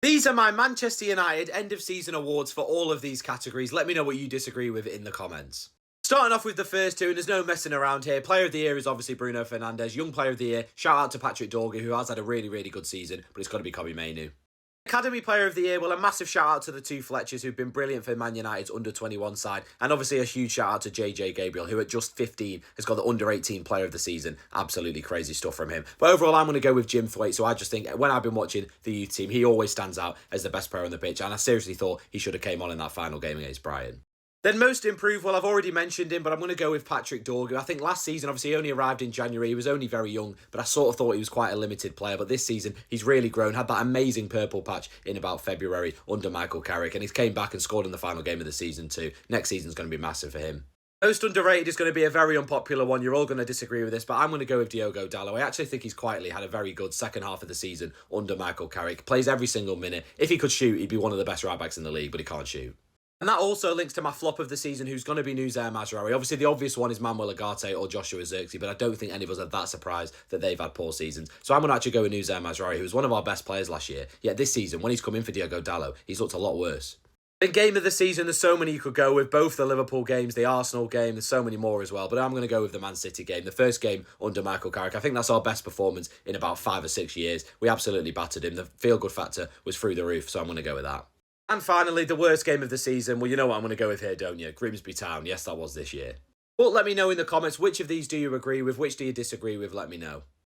These are my Manchester United end of season awards for all of these categories. Let me know what you disagree with in the comments. Starting off with the first two, and there's no messing around here. Player of the Year is obviously Bruno Fernandes. Young Player of the Year, shout out to Patrick Dorgu, who has had a really, really good season, but it's got to be Kobbie Mainoo. Academy Player of the Year, well, a massive shout out to the two Fletchers who've been brilliant for Man United's under-21 side, and obviously a huge shout out to JJ Gabriel, who at just 15 has got the under-18 Player of the Season. Absolutely crazy stuff from him. But overall, I'm going to go with Jim Thwaite, so I just think when I've been watching the youth team, he always stands out as the best player on the pitch, and I seriously thought he should have came on in that final game against Brighton. Then most improved, well, I've already mentioned him, but I'm going to go with Patrick Dorgu. I think last season, obviously, he only arrived in January. He was only very young, but I sort of thought he was quite a limited player. But this season, he's really grown, had that amazing purple patch in about February under Michael Carrick, and he's came back and scored in the final game of the season too. Next season's going to be massive for him. Most underrated is going to be a very unpopular one. You're all going to disagree with this, but I'm going to go with Diogo Dalot. I actually think he's quietly had a very good second half of the season under Michael Carrick. Plays every single minute. If he could shoot, he'd be one of the best right backs in the league, but he can't shoot. And that also links to my flop of the season, who's going to be Noussair Mazraoui. Obviously, the obvious one is Manuel Ugarte or Joshua Zirkzee, but I don't think any of us are that surprised that they've had poor seasons. So I'm going to actually go with Noussair Mazraoui, who was one of our best players last year. Yet this season, when he's come in for Diogo Dalot, he's looked a lot worse. In game of the season, there's so many you could go with. Both the Liverpool games, the Arsenal game, there's so many more as well. But I'm going to go with the Man City game, the first game under Michael Carrick. I think that's our best performance in about 5 or 6 years. We absolutely battered him. The feel-good factor was through the roof, so I'm going to go with that. And finally, the worst game of the season. Well, you know what I'm going to go with here, don't you? Grimsby Town. Yes, that was this year. But let me know in the comments, which of these do you agree with? Which do you disagree with? Let me know.